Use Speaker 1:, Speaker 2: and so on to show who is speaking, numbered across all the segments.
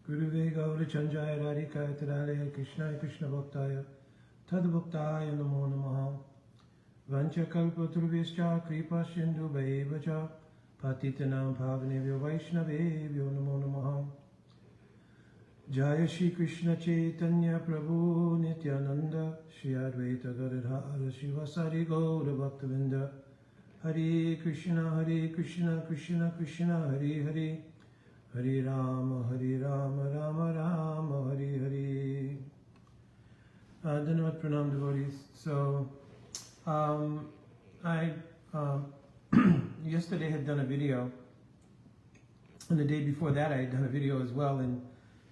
Speaker 1: Guruve Gaura Chanjaya Radhikaya Tadalaya Krishnaya Krishna Bhaktaya Tad Bhaktaya Namo Namaha Vancha Kalpa Turvischa Kripa Sindhu Bhaivacha Patitanam Pavanebhyo Vaishnavebhyo Namo Namaha Jaya Shri Krishna Chaitanya Prabhu Nityananda Shri Advaita Gadadhara Shivasari Gaura Bhaktavinda Hare Krishna Krishna Krishna Hare Hare Hare Rama Rama Rama Hare Hare. Dhanavad Pranam devotees. So, I yesterday had done a video, and the day before that I had done a video as well, and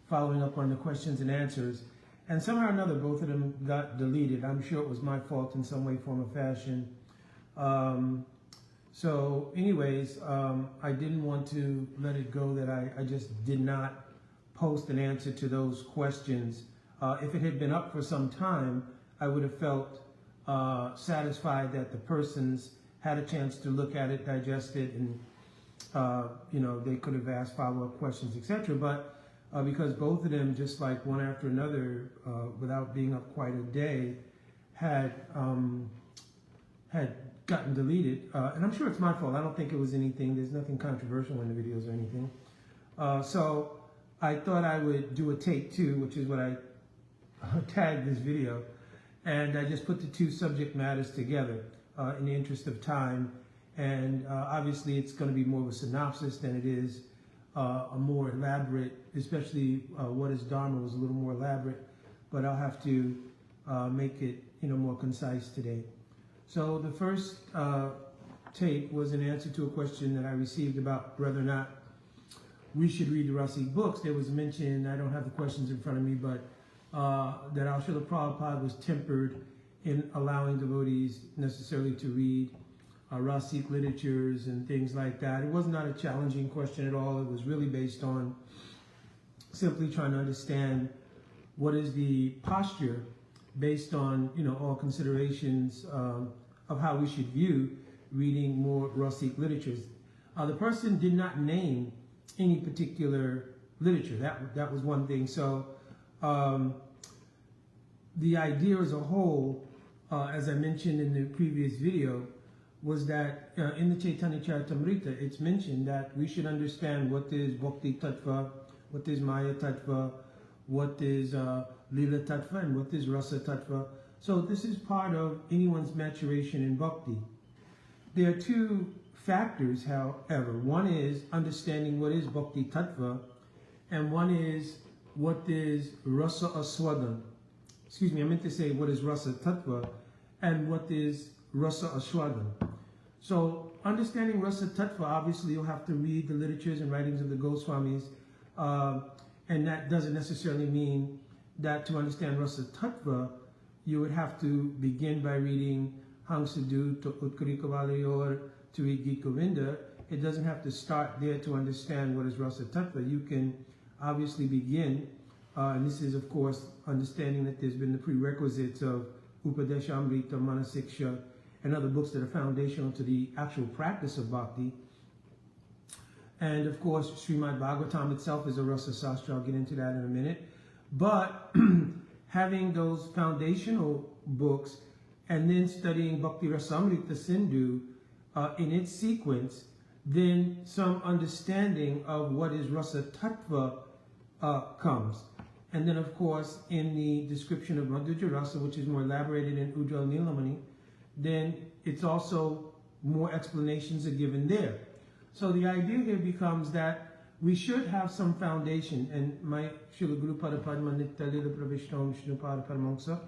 Speaker 1: following up on the questions and answers. And somehow or another, both of them got deleted. I'm sure it was my fault in some way, form, or fashion. So anyways, I didn't want to let it go that I just did not post an answer to those questions. If it had been up for some time, I would have felt satisfied that the persons had a chance to look at it, digest it, and they could have asked follow-up questions, etc. But because both of them, just like one after another, without being up quite a day, had gotten deleted, and I'm sure it's my fault. I don't think it was anything. There's nothing controversial in the videos or anything. So I thought I would do a take two, which is what I tagged this video, and I just put the two subject matters together in the interest of time. And obviously, it's going to be more of a synopsis than it is a more elaborate. Especially what is Dharma was a little more elaborate, but I'll have to make it more concise today. So the first take was an answer to a question that I received about whether or not we should read the Rasik books. There was mention, I don't have the questions in front of me, but that Al Srila Prabhupada was tempered in allowing devotees necessarily to read Rasik literatures and things like that. It was not a challenging question at all. It was really based on simply trying to understand what is the posture based on all considerations of how we should view reading more Rasik literatures. The person did not name any particular literature. That was one thing. So the idea as a whole, as I mentioned in the previous video, was that in the Chaitanya Charitamrita, it's mentioned that we should understand what is Bhakti Tattva, what is Maya Tattva, what is Lila Tattva, and what is Rasa Tattva. So this is part of anyone's maturation in Bhakti. There are two factors, however. One is understanding what is Bhakti Tattva, and one is what is Rasa Aswadan. Excuse me, I meant to say what is Rasa Tattva, and what is Rasa Aswadan. So understanding Rasa Tattva, obviously you'll have to read the literatures and writings of the Goswamis, and that doesn't necessarily mean that to understand Rasa Tattva, you would have to begin by reading Hangsadut to Utkarika Valayor to read Gita Govinda. It doesn't have to start there to understand what is Rasa Tattva. You can obviously begin, and this is of course understanding that there's been the prerequisites of Upadeshamrita, Manasiksha, and other books that are foundational to the actual practice of Bhakti. And of course, Srimad Bhagavatam itself is a Rasa Sastra. I'll get into that in a minute. But having those foundational books and then studying Bhakti Rasamrita Sindhu in its sequence, then some understanding of what is Rasa Tattva comes. And then of course in the description of Madhurya Rasa, which is more elaborated in Ujjwal Nilamani, then it's also more explanations are given there. So the idea here becomes that we should have some foundation, and my Srila Guru Pada Padma Nitya Pravishtam Vishnu Pada Paramangsa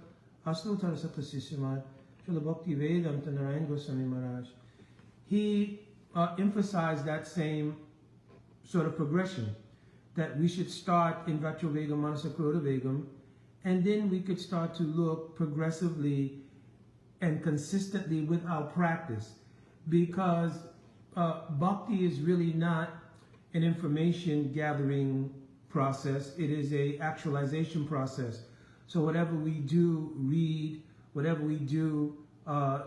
Speaker 1: Asnutara Satasishamad Srila Bhakti Vedanta Narayan Goswami Maharaj. He emphasized that same sort of progression, that we should start in Vacho Vegam, Manasa Krodha Vegam, and then we could start to look progressively and consistently with our practice, because Bhakti is really not an information gathering process. It is a actualization process. So whatever we do read, whatever we do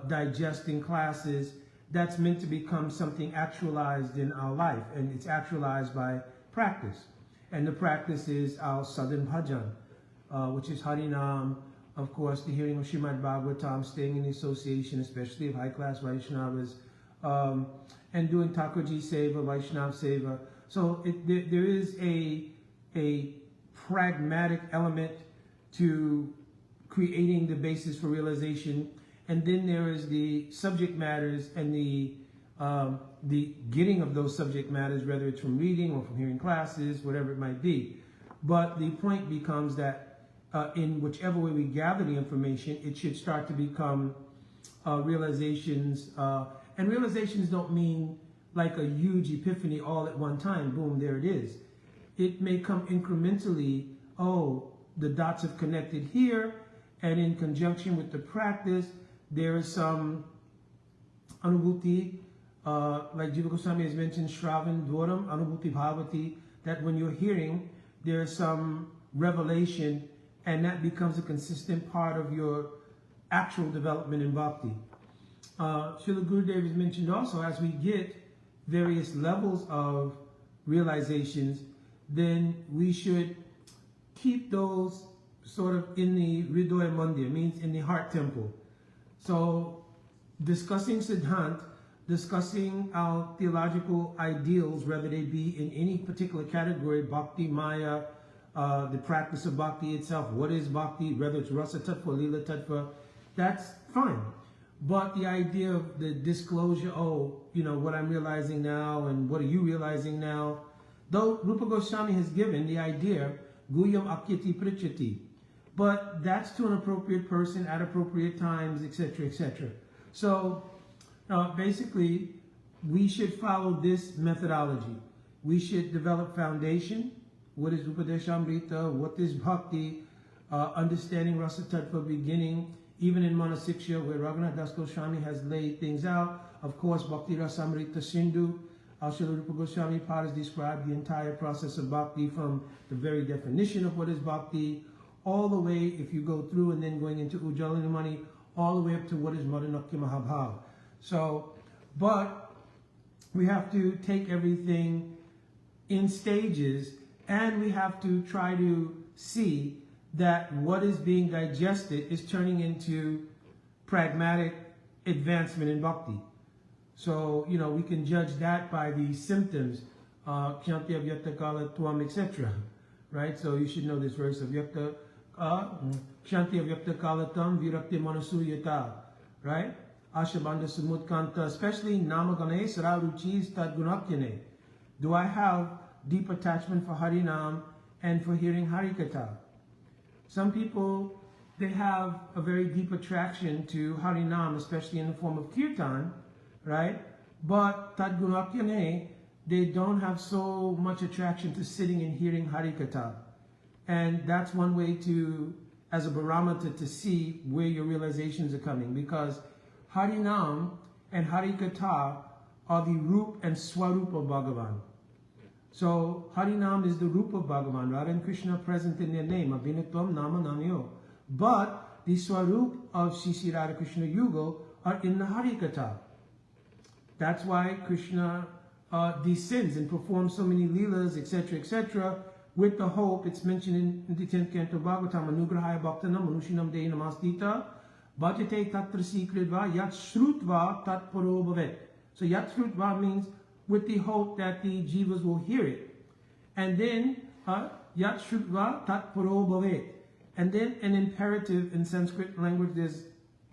Speaker 1: digest in classes, that's meant to become something actualized in our life, and it's actualized by practice. And the practice is our Southern Bhajan, which is Harinam, of course, the hearing of Srimad Bhagavatam, staying in the association, especially of high-class Vaishnavas, and doing Thakurji Seva, Vaishnav Seva. So there is a pragmatic element to creating the basis for realization, and then there is the subject matters and the getting of those subject matters, whether it's from reading or from hearing classes, whatever it might be. But the point becomes that in whichever way we gather the information, it should start to become realizations. And realizations don't mean like a huge epiphany all at one time, boom, there it is. It may come incrementally, oh, the dots have connected here, and in conjunction with the practice, there is some anubhuti, like Jiva Goswami has mentioned, Shravan Dwaram, Anubhuti Bhavati, that when you're hearing, there is some revelation, and that becomes a consistent part of your actual development in bhakti. Srila Gurudev has mentioned also, as we get various levels of realizations, then we should keep those sort of in the Hridoya Mandir, means in the heart temple. So discussing Siddhant, discussing our theological ideals, whether they be in any particular category, bhakti, maya, the practice of bhakti itself, what is bhakti, whether it's rasa tattva, lila tattva, that's fine. But the idea of the disclosure, oh, you know, what I'm realizing now and what are you realizing now, though Rupa Goswami has given the idea, guyam akyati prichati, but that's to an appropriate person at appropriate times, etc., etc. So basically, we should follow this methodology. We should develop foundation. What is Upadeshamrita? What is Bhakti? Understanding Rasa Tattva, beginning, even in Manasiksha, where Raghunath Das Goswami has laid things out. Of course, Bhakti Rasamrita Sindhu, Srila Rupa Goswami Pad has described the entire process of Bhakti from the very definition of what is Bhakti, all the way, if you go through and then going into Ujjalanamani, all the way up to what is Madhanakya Mahabhav. So, but we have to take everything in stages, and we have to try to see that what is being digested is turning into pragmatic advancement in bhakti. So, you know, we can judge that by the symptoms, Kyanti Avyakta Kala Tuam, etc. Right? So you should know this verse of Yakta, Kyanti Avyakta Kala Tam Virakti Manasu Yata. Right? Ashabanda Sumutkanta, especially Namagane Sararuchis Tadgunakyane. Do I have deep attachment for Harinam and for hearing Harikatha? Some people, they have a very deep attraction to Harinam, especially in the form of Kirtan, right? But Tadgunakyane, they don't have so much attraction to sitting and hearing Harikatha. And that's one way to, as a barometer, to see where your realizations are coming, because Harinam and Harikatha are the Rup and Swarup of Bhagavan. So Harinam is the Rupa of Bhagavan, Radha and Krishna present in their name, Abhinatvam Nama Namyo. But the Swarup of Sri Radha Krishna Yugal are in the Harikatha. That's why Krishna descends and performs so many leelas, etc., etc., with the hope, it's mentioned in the 10th canto of Bhagavatam, Anugrahaya Bhaktanam Manushinam Dei Namastita, Bhajate Tatra Sikritva Yat Shrutva Tat Paro Bhavet. So Yat Shrutva means with the hope that the jivas will hear it. And then Yat Shrutva Tat Paro Bhavet. And then an imperative in Sanskrit language, there's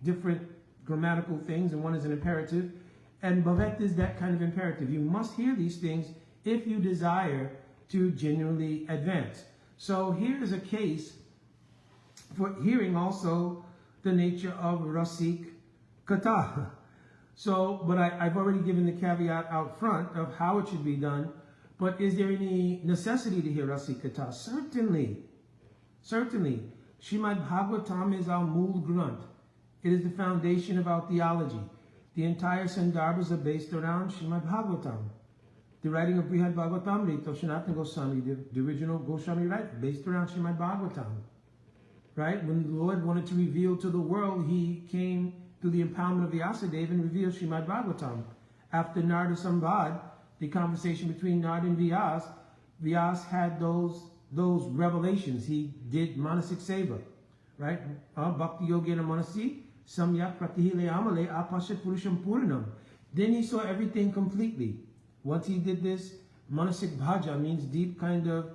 Speaker 1: different grammatical things, and one is an imperative. And Bhavet is that kind of imperative. You must hear these things if you desire to genuinely advance. So here is a case for hearing also the nature of Rasik Katha. So, but I've already given the caveat out front of how it should be done. But is there any necessity to hear Rasik Katha? Certainly. Certainly. Srimad Bhagavatam is our Mool Granth. It is the foundation of our theology. The entire Sandarbhas are based around Srimad Bhagavatam. The writing of Brihad Bhagavatamrita of Sanatana Goswami, the original Goswami writing, based around Srimad Bhagavatam. Right? When the Lord wanted to reveal to the world, he came through the empowerment of Vyasadeva and revealed Srimad Bhagavatam. After Narada Sambad, the conversation between Narada and Vyas, Vyas had those revelations. He did Manasik Seva, right? Bhakti Yogena Manasi, Samyak Pratihile Amale, Apashat Purusham Puranam. Then he saw everything completely. Once he did this, Manasik Bhajan means deep kind of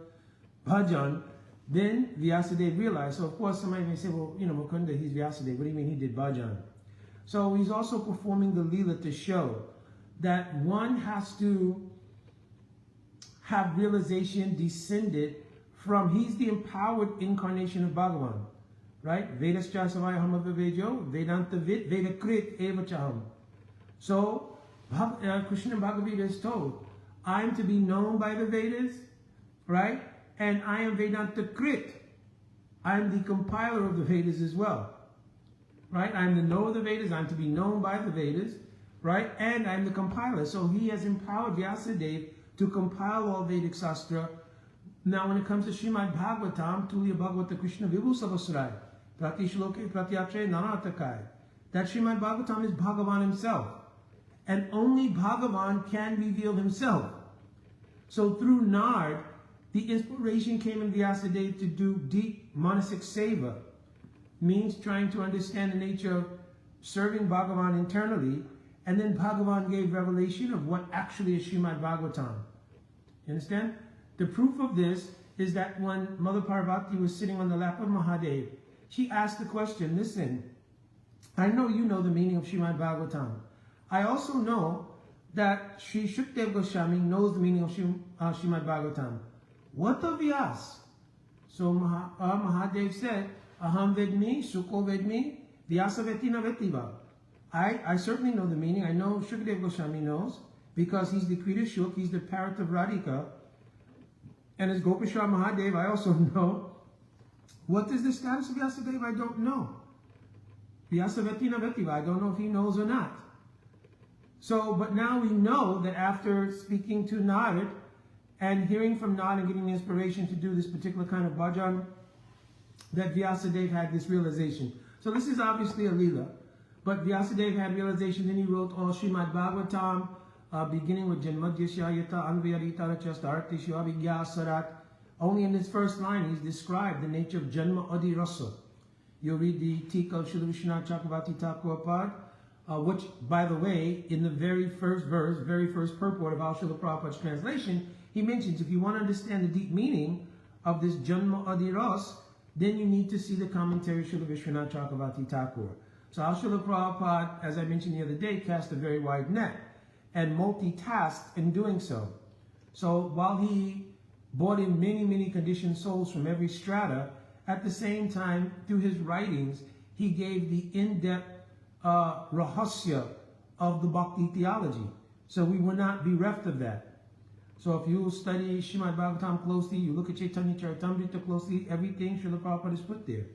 Speaker 1: bhajan. Then Vyasadeva realized. So of course somebody may say, well, Mukunda, he's Vyasadeva. What do you mean he did bhajan? So he's also performing the Leela to show that one has to have realization descended from, he's the empowered incarnation of Bhagavan, right? Vedas Chasavaya Hamavivejo, Vedanta Vid, Veda Krit Eva Chaham. So Krishna Bhagavad Gita is told, I am to be known by the Vedas, right? And I am Vedanta Krit. I am the compiler of the Vedas as well, right? I am the knower of the Vedas. I am to be known by the Vedas, right? And I am the compiler. So he has empowered Vyasadeva to compile all Vedic Sastra. Now when it comes to Srimad Bhagavatam, Tulya Bhagavata Krishna Vibhu Savasrai, Prati Shloke Pratyatre Nanatakai. That Srimad Bhagavatam is Bhagavan himself. And only Bhagavan can reveal himself. So through Nard, the inspiration came in Vyasadeva to do deep Manasik Seva, means trying to understand the nature of serving Bhagavan internally, and then Bhagavan gave revelation of what actually is Srimad Bhagavatam. You understand? The proof of this is that when Mother Parvati was sitting on the lap of Mahadev, she asked the question, listen, I know you know the meaning of Srimad Bhagavatam. I also know that Sri Shukdev Goswami knows the meaning of Srimad Bhagavatam. What of Vyas? So Mahadev said, Aham Vedmi, Sukho Vedmi, Vyasa Vetina Vetiva. I certainly know the meaning. I know Shukdev Goswami knows, because he's the Krita Shuk, he's the parrot of Radhika. And as Gopeshwar Mahadev, I also know. What is the status of Vyasadeva? I don't know. Vyasa Vetina Vetiva, I don't know if he knows or not. So, but now we know that after speaking to Narad and hearing from Narad and getting the inspiration to do this particular kind of bhajan, that Vyasadeva had this realization. So this is obviously a Leela, but Vyasadeva had realization, then he wrote all Srimad Bhagavatam, beginning with Janmadhyasya Anvayarita Rachastarti Shivabhigya Sarat. Only in this first line he's described the nature of Janma Adi Rasa. You'll read the Tika of Srila Vishwanath Chakravarti Thakur Pad, which, by the way, in the very first verse, very first purport of Srila Prabhupada's translation, he mentions if you want to understand the deep meaning of this Janma Adi Ras, then you need to see the commentary of Srila Vishwanath Chakravarti Thakur. So Srila Prabhupada, as I mentioned the other day, cast a very wide net and multitasked in doing so. So while he brought in many, many conditioned souls from every strata, at the same time, through his writings, he gave the in-depth rahasya of the bhakti theology. So we will not be bereft of that. So if you study Srimad Bhagavatam closely, you look at Chaitanya Charitamrita closely, everything Srila Prabhupada is put there.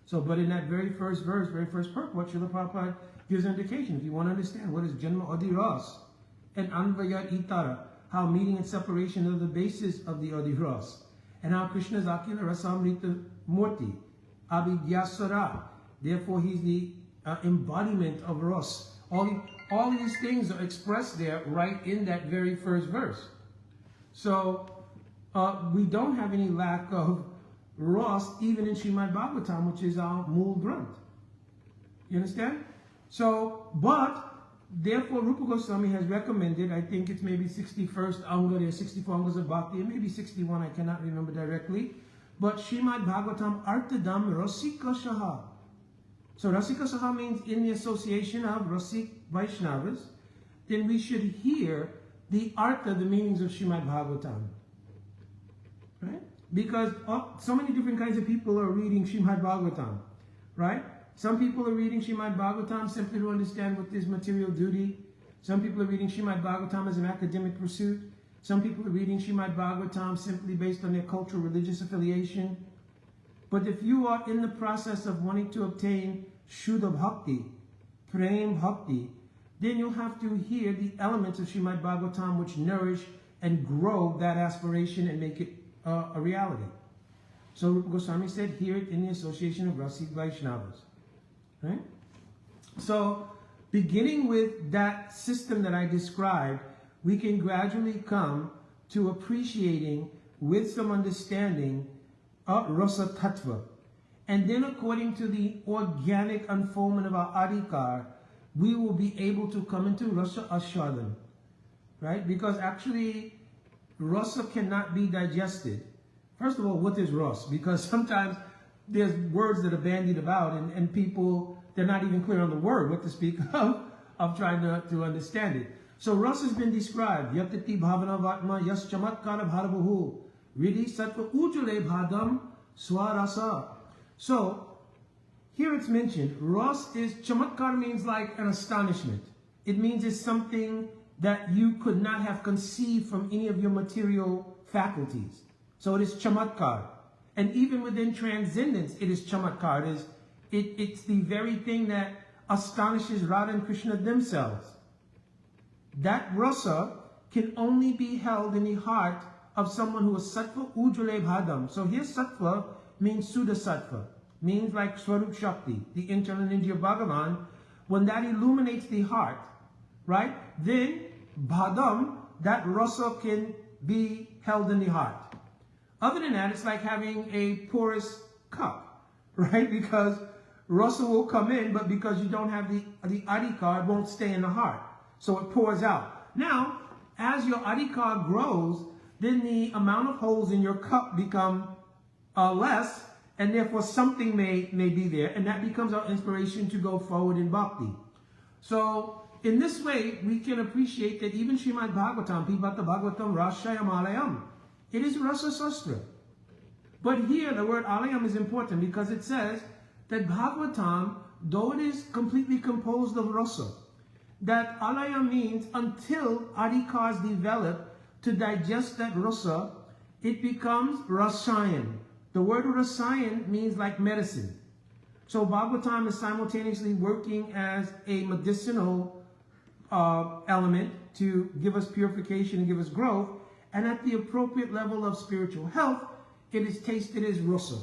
Speaker 1: So, but in that very first verse, very first purport, Srila Prabhupada gives an indication. If you want to understand what is Janma Adi Ras and Anvayat Itara, how meeting and separation are the basis of the Adi Ras, and how Krishna is Akila Rasamrita Murti, Abhigyasara, therefore he's the embodiment of Ras. All these things are expressed there right in that very first verse. So we don't have any lack of Ras even in Srimad Bhagavatam, which is our Mool Granth. You understand? So, but therefore Rupa Goswami has recommended, I think it's maybe 61st Anga, there's 64 Angas of Bhakti, and maybe 61, I cannot remember directly, but Srimad Bhagavatam Artadam Rasika Saha. So Rasika Saha means in the association of Rasik Vaishnavas, then we should hear the Artha, the meanings of Srimad Bhagavatam. Right? Because so many different kinds of people are reading Srimad Bhagavatam. Right? Some people are reading Srimad Bhagavatam simply to understand what is material duty. Some people are reading Srimad Bhagavatam as an academic pursuit. Some people are reading Srimad Bhagavatam simply based on their cultural religious affiliation. But if you are in the process of wanting to obtain Shuddha Bhakti, Prem Bhakti, then you'll have to hear the elements of Srimad Bhagavatam which nourish and grow that aspiration and make it a reality. So Rupa Goswami said, hear it in the association of Rasik Vaishnavas. Right? So, beginning with that system that I described, we can gradually come to appreciating with some understanding of Rasa Tattva. And then according to the organic unfoldment of our adhikar, we will be able to come into Rasa Aswadan, right? Because actually, Rasa cannot be digested. First of all, what is Ras? Because sometimes there's words that are bandied about and people, they're not even clear on the word, what to speak of trying to understand it. So Ras has been described. Yatati bhavana vatma yas chamatkara bharabahu Ridi sattva ujale bhadam swarasa. So here it's mentioned, Ras is, chamatkar means like an astonishment. It means it's something that you could not have conceived from any of your material faculties. So it is chamatkar. And even within transcendence, it is chamatkar. It's the very thing that astonishes Radha and Krishna themselves. That rasa can only be held in the heart of someone who is sattva ujjale bhadam. So here sattva means Suddha sattva, means like Swarup Shakti, the internal energy of Bhagavan. When that illuminates the heart, right, then bhadam, that rasa can be held in the heart. Other than that, it's like having a porous cup, right? Because rasa will come in, but because you don't have the adhikar, it won't stay in the heart. So it pours out. Now, as your adhikar grows, then the amount of holes in your cup become less, and therefore something may be there, and that becomes our inspiration to go forward in bhakti. So in this way, we can appreciate that even Srimad Bhagavatam, Pibata Bhagavatam Rashayam Alayam, it is Rasa Sastra. But here the word Alayam is important because it says that Bhagavatam, though it is completely composed of rasa, that Alayam means until adhikars develop to digest that rasa, it becomes rasayan. The word rasayan means like medicine. So Bhagavatam is simultaneously working as a medicinal element to give us purification and give us growth, and at the appropriate level of spiritual health, it is tasted as rasa.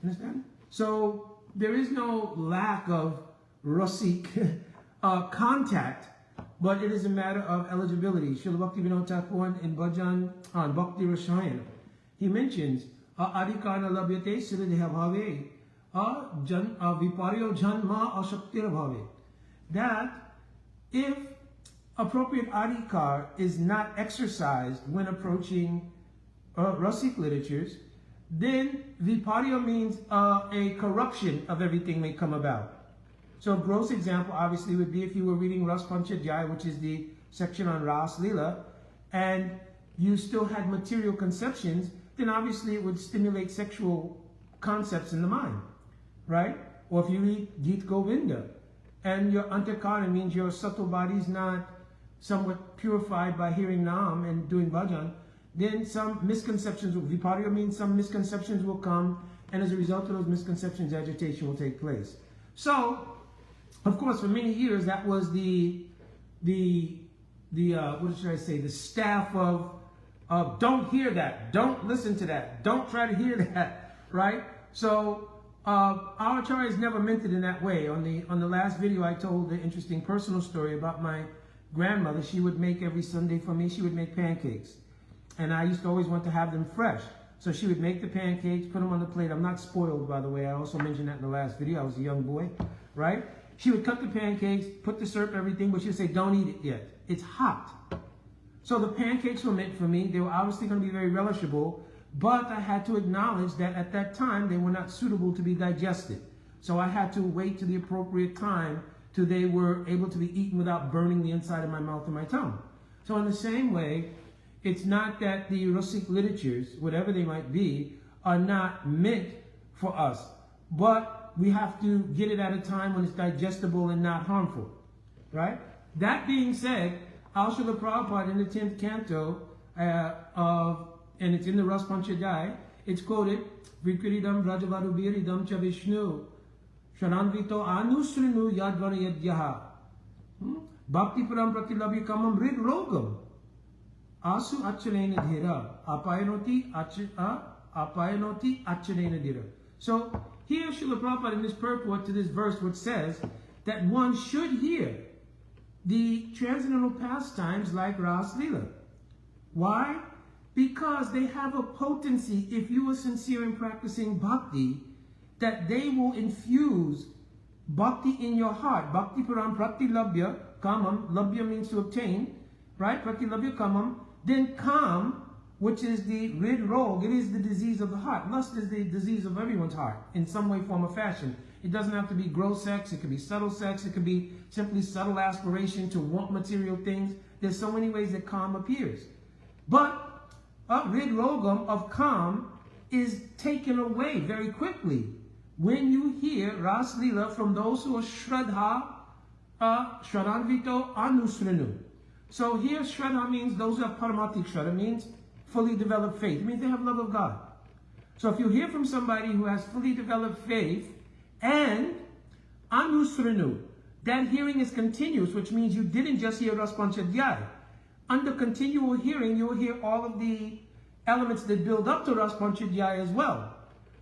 Speaker 1: Understand? So there is no lack of Rasik contact, but it is a matter of eligibility. Srila Bhakti Vinod Thakur in Bhajan on Bhakti Rasayan, he mentions adhikana labhyate siddha bhave viparyo janma ashaktir bhave, that if appropriate adhikar is not exercised when approaching Rasik literatures, then viparya means a corruption of everything may come about. So a gross example obviously would be if you were reading Ras Panchadhyaya, which is the section on Ras Leela, and you still had material conceptions, then obviously it would stimulate sexual concepts in the mind, right? Or if you read Geet Govinda, and your antakara means your subtle body is not somewhat purified by hearing Nam and doing bhajan, then some misconceptions, viparya means some misconceptions will come, and as a result of those misconceptions, agitation will take place. So, of course, for many years, that was the what should I say, the staff of don't hear that, don't listen to that, don't try to hear that, right? So, our acharyas never meant it in that way. On the last video, I told the interesting personal story about my grandmother. She would make every Sunday for me, she would make pancakes. And I used to always want to have them fresh. So she would make the pancakes, put them on the plate. I'm not spoiled, by the way. I also mentioned that in the last video. I was a young boy, right? She would cut the pancakes, put the syrup, everything, but she would say, don't eat it yet. It's hot. So the pancakes were meant for me. They were obviously going to be very relishable, but I had to acknowledge that at that time, they were not suitable to be digested. So I had to wait to the appropriate time till they were able to be eaten without burning the inside of my mouth and my tongue. So in the same way, it's not that the Rasik literatures, whatever they might be, are not meant for us, but we have to get it at a time when it's digestible and not harmful, right? That being said, Al Srila Prabhupada in the 10th canto and it's in the Ras Panchadhyaya, it's quoted, Vikridam Rajavarubiridam cha Vishnu Sharanvito Anusrinu Yadvara Yadyaha Bhakti Param Pratilabhikamam Rid Rogam Asu Acharena Dhira Apayanoti Acharena Dhira. So here Srila Prabhupada in this purport to this verse which says that one should hear the transcendental pastimes like Ras Leela. Why? Because they have a potency, if you are sincere in practicing bhakti, that they will infuse bhakti in your heart. Bhakti param prati labhya kamam. Labhya means to obtain, right? Prati labhya kamam. Then kam, which is the rid rog, it is the disease of the heart. Lust is the disease of everyone's heart in some way, form, or fashion. It doesn't have to be gross sex. It could be subtle sex. It could be simply subtle aspiration to want material things. There's so many ways that kam appears. But rid rogam of kam is taken away very quickly when you hear Ras Leela from those who are Shraddha, Shraddhanvito Anusrinu. So here Shraddha means those who have Paramatik Shraddha, means fully developed faith. It means they have love of God. So if you hear from somebody who has fully developed faith and Anusrinu, that hearing is continuous, which means you didn't just hear Ras Panchadhyaya. Under continual hearing, you will hear all of the elements that build up to Ras Panchadhyaya as well.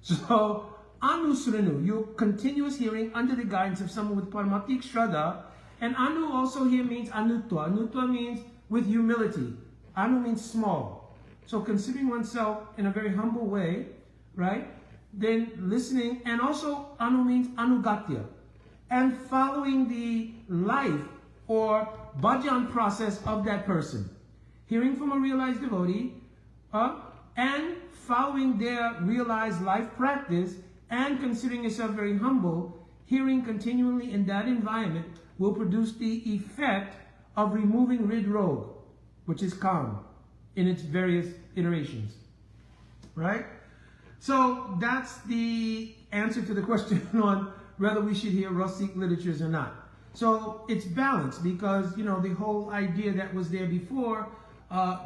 Speaker 1: So, Anusrinu, your continuous hearing under the guidance of someone with Paramatik Shraddha. And Anu also here means Anutva. Anutva means with humility. Anu means small. So considering oneself in a very humble way, right? Then listening, and also Anu means Anugatya. And following the life or bhajan process of that person. Hearing from a realized devotee, and following their realized life practice, and considering yourself very humble, hearing continually in that environment will produce the effect of removing rid rog, which is kam, in its various iterations. Right? So that's the answer to the question on whether we should hear Rasik literatures or not. So it's balanced because, you know, the whole idea that was there before,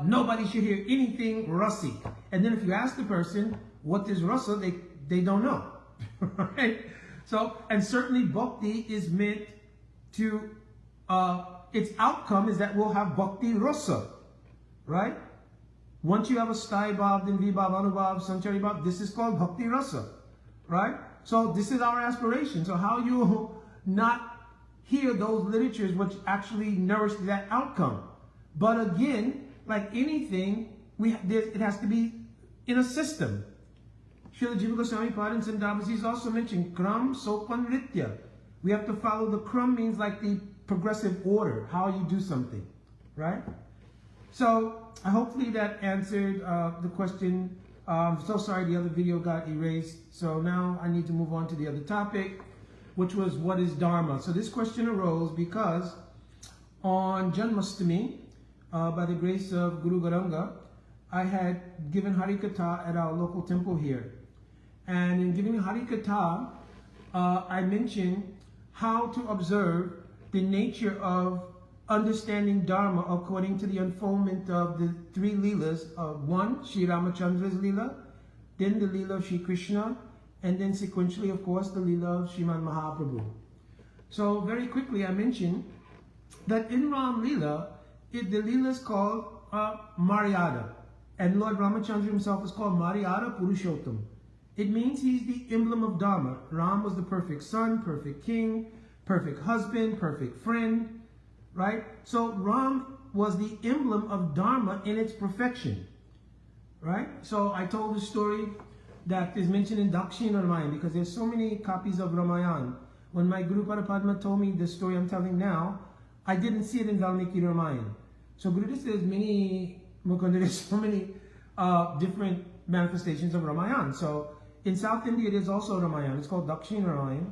Speaker 1: nobody should hear anything Rasik. And then if you ask the person, what is rasa, they don't know. Right? So, and certainly bhakti is meant to, its outcome is that we'll have bhakti rasa. Right? Once you have a sthai bhav, then vibhav, anubhav, sanchari bhav, this is called bhakti rasa. Right? So this is our aspiration. So how you not hear those literatures which actually nourish that outcome. But again, like anything, it has to be in a system. Srila Jiva Goswami Pada and Sandabhasi also mentioned Kram, Sopan, Ritya. We have to follow the Kram means like the progressive order, how you do something, right? So hopefully that answered the question. I'm so sorry the other video got erased. So now I need to move on to the other topic, which was what is Dharma? So this question arose because on Janmashtami, by the grace of Guru Garanga, I had given Harikatha at our local temple here. And in giving Harikatha, I mentioned how to observe the nature of understanding Dharma according to the unfoldment of the three Leelas. One, Sri Ramachandra's Leela, then the Leela of Sri Krishna, and then sequentially, of course, the Leela of Sriman Mahaprabhu. So very quickly, I mentioned that in Ram Leela, the Leela is called Maryada. And Lord Ramachandra himself is called Maryada Purushottam. It means he's the emblem of Dharma. Ram was the perfect son, perfect king, perfect husband, perfect friend, right? So Ram was the emblem of Dharma in its perfection, right? So I told the story that is mentioned in Dakshina Ramayana because there's so many copies of Ramayana. When my Guru Padma told me the story I'm telling now, I didn't see it in Valmiki Ramayana. So Guru says there's so many different manifestations of Ramayana. So in South India, there's also Ramayana. It's called Dakshina Ramayana.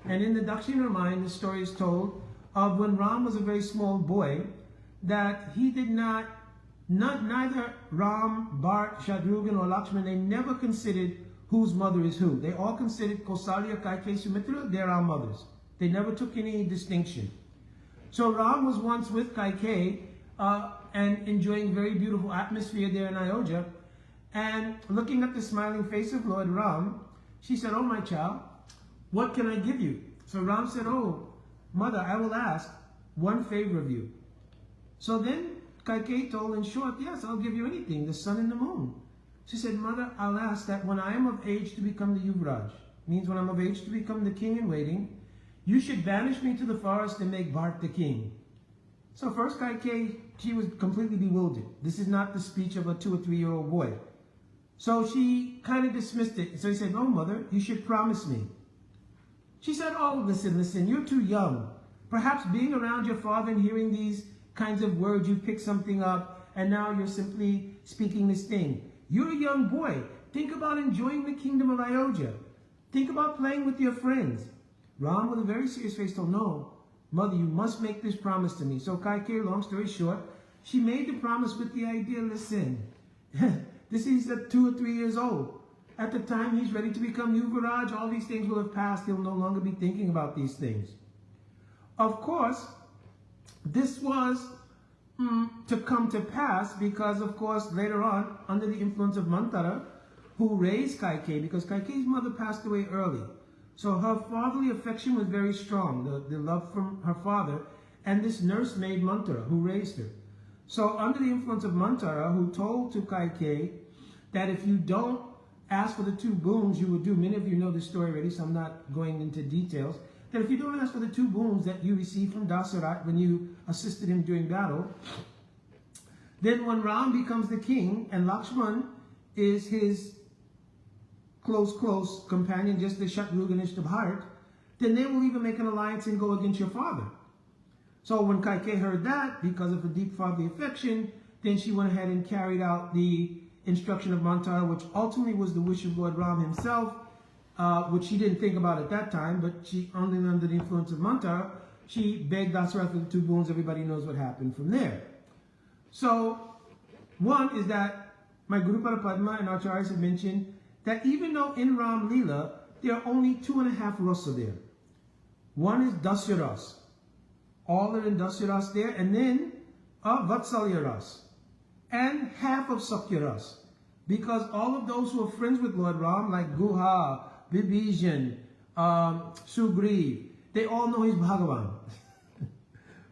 Speaker 1: And in the Dakshina Ramayana, the story is told of when Ram was a very small boy, that he did neither Ram, Bharat, Shatrughan, or Lakshman, they never considered whose mother is who. They all considered Kausalya, Kaikeyi, Sumitra, they're our mothers. They never took any distinction. So Ram was once with Kaikeyi and enjoying very beautiful atmosphere there in Ayodhya. And looking at the smiling face of Lord Ram, she said, "Oh, my child, what can I give you?" So Ram said, "Oh, mother, I will ask one favor of you." So then Kaikeyi told in short, "Yes, I'll give you anything, the sun and the moon." She said, "Mother, I'll ask that when I am of age to become the Yuvraj, means when I'm of age to become the king in waiting, you should banish me to the forest and make Bharat the king." So first Kaikeyi, she was completely bewildered. This is not the speech of a 2 or 3-year-old boy. So she kind of dismissed it. So he said, "Oh, mother, you should promise me." She said, "Oh, listen, you're too young. Perhaps being around your father and hearing these kinds of words, you pick something up, and now you're simply speaking this thing. You're a young boy. Think about enjoying the kingdom of Ayodhya. Think about playing with your friends." Ram, with a very serious face, told, "No, mother, you must make this promise to me." So Kaikeyi, long story short, she made the promise with the idea, listen, this is at 2 or 3 years old. At the time he's ready to become Yuvaraj, all these things will have passed. He'll no longer be thinking about these things. Of course, this was to come to pass because, of course, later on, under the influence of Manthara, who raised Kaikeyi, because Kaikeyi's mother passed away early. So her fatherly affection was very strong, the love from her father, and this nursemaid Manthara, who raised her. So under the influence of Manthara, who told to Kaikeyi that if you don't ask for the 2 boons you will do, many of you know this story already, so I'm not going into details, that if you don't ask for the 2 boons that you received from Dasarat when you assisted him during battle, then when Ram becomes the king and Lakshman is his close companion, just the Shatrughanishta of heart, then they will even make an alliance and go against your father. So when Kaikeyi heard that, because of a deep fatherly affection, then she went ahead and carried out the instruction of Manthara, which ultimately was the wish of Lord Ram himself, which she didn't think about at that time, but she, only under the influence of Manthara, she begged Dasaratha for the 2 boons. Everybody knows what happened from there. So, one is that my Guru Parapadma and Acharyas have mentioned that even though in Ram Leela, there are only 2.5 rasa there. One is Dasya Ras. All are in Dasya Ras there, and then Vatsalya Ras. And half of Sakya Ras. Because all of those who are friends with Lord Ram, like Guha, Vibhishan, Sugriv, they all know he's Bhagavan.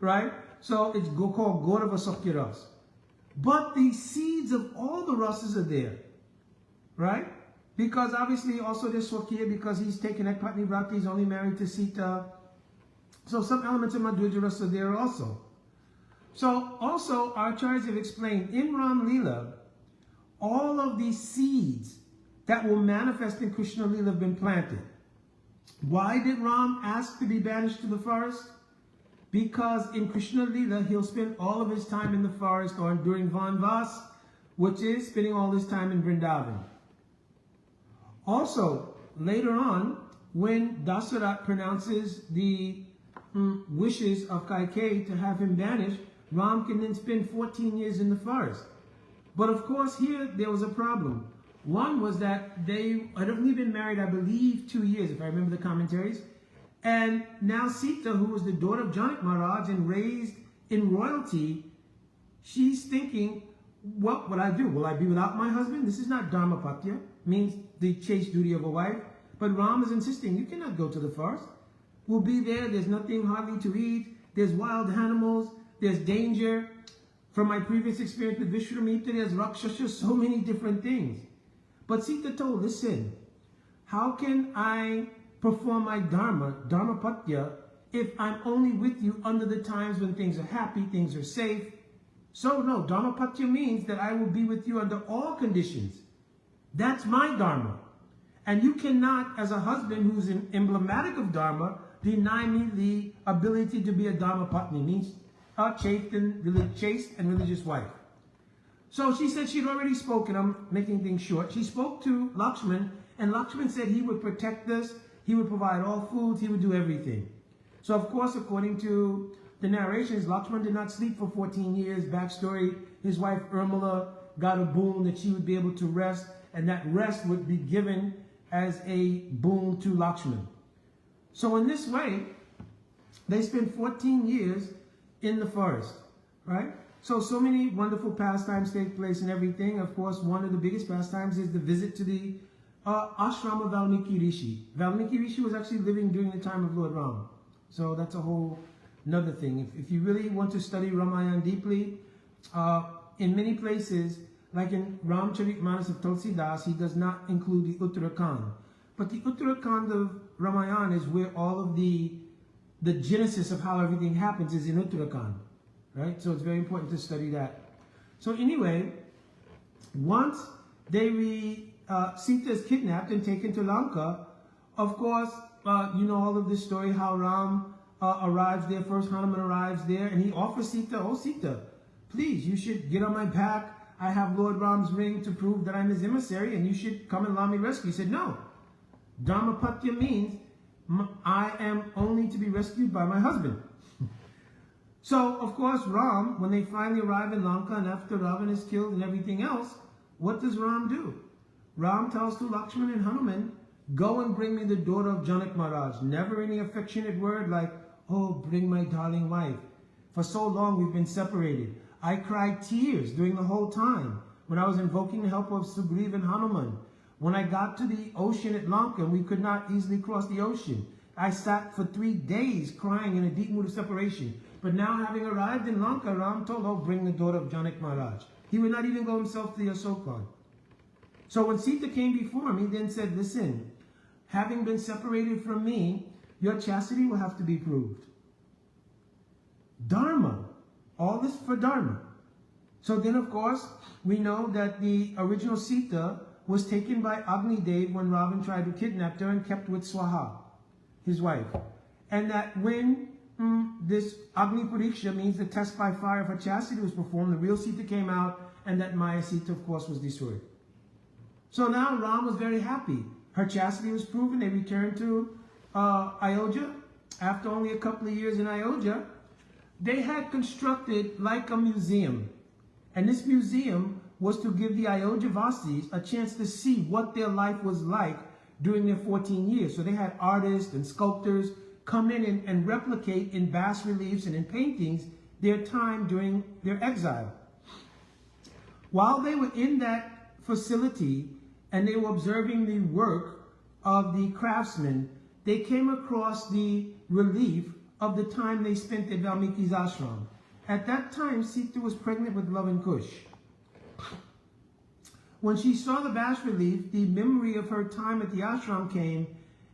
Speaker 1: Right? So it's called Gaurava Sakya Ras. But the seeds of all the rasas are there. Right? Because obviously also there's Swakya, because he's taken Ekpatni Vrata, he's only married to Sita. So some elements of Madhurya Rasa are there also. So also our acharyas have explained in Ram Leela, all of these seeds that will manifest in Krishna Leela have been planted. Why did Ram ask to be banished to the forest? Because in Krishna Leela, he'll spend all of his time in the forest or during Vanvas, which is spending all his time in Vrindavan. Also, later on, when Dasarat pronounces the wishes of Kaikeyi to have him banished, Ram can then spend 14 years in the forest. But of course, here there was a problem. One was that they had only been married, I believe, 2 years, if I remember the commentaries. And now Sita, who was the daughter of Janak Maharaj and raised in royalty, she's thinking, what would I do? Will I be without my husband? This is not Dharma Patya, means the chaste duty of a wife. But Ram is insisting, you cannot go to the forest. We'll be there, there's nothing hardly to eat, there's wild animals, there's danger. From my previous experience with Vishwamitra, there's Rakshasa, so many different things. But Sita told, listen, how can I perform my Dharma, Dharma Patya, if I'm only with you under the times when things are happy, things are safe? So no, Dharma Patya means that I will be with you under all conditions. That's my Dharma. And you cannot, as a husband who's emblematic of Dharma, deny me the ability to be a Dharma Patni, means a chaste and religious wife. So she said she'd already spoken. I'm making things short. She spoke to Lakshman, and Lakshman said he would protect us, he would provide all foods, he would do everything. So of course, according to the narrations, Lakshman did not sleep for 14 years. Backstory, his wife Urmila got a boon that she would be able to rest, and that rest would be given as a boon to Lakshman. So in this way, they spent 14 years in the forest, right? So many wonderful pastimes take place and everything. Of course, one of the biggest pastimes is the visit to the ashram of Valmiki Rishi. Valmiki Rishi was actually living during the time of Lord Ram. So that's a whole another thing. If you really want to study Ramayana deeply, in many places, like in Ramcharitmanas of Tulsidas, he does not include the Uttarakhand. But the Uttarakhand of Ramayana is where all of the genesis of how everything happens is in Uttarakhand. right? So it's very important to study that. So anyway, once Sita is kidnapped and taken to Lanka, of course, you know all of this story, how Ram arrives there, first Hanuman arrives there, and he offers Sita, oh Sita, please, you should get on my back. I have Lord Ram's ring to prove that I'm his emissary, and you should come and allow me rescue. He said, no. Dharmapatya means I am only to be rescued by my husband. So, of course, Ram, when they finally arrive in Lanka, and after Ravan is killed and everything else, what does Ram do? Ram tells to Lakshman and Hanuman, go and bring me the daughter of Janak Maharaj. Never any affectionate word like, oh, bring my darling wife. For so long we've been separated. I cried tears during the whole time when I was invoking the help of Sugriva and Hanuman. When I got to the ocean at Lanka and we could not easily cross the ocean, I sat for 3 days crying in a deep mood of separation. But now having arrived in Lanka, Ram told, oh, bring the daughter of Janak Maharaj. He would not even go himself to the Asokan. So when Sita came before him, he then said, listen, having been separated from me, your chastity will have to be proved. Dharma. All this for Dharma. So then, of course, we know that the original Sita was taken by Agni Dev when Ravan tried to kidnap her and kept with Swaha, his wife. And that when this Agni Pariksha means the test by fire of her chastity was performed, the real Sita came out, and that Maya Sita, of course, was destroyed. So now Ram was very happy. Her chastity was proven. They returned to Ayodhya. After only a couple of years in Ayodhya, they had constructed like a museum. And this museum was to give the Ayodhya Vasis a chance to see what their life was like during their 14 years. So they had artists and sculptors come in and replicate in bas reliefs and in paintings their time during their exile. While they were in that facility and they were observing the work of the craftsmen, they came across the relief of the time they spent at Valmiki's ashram. At that time, Sita was pregnant with Love and Kush. When she saw the bas relief, the memory of her time at the ashram came,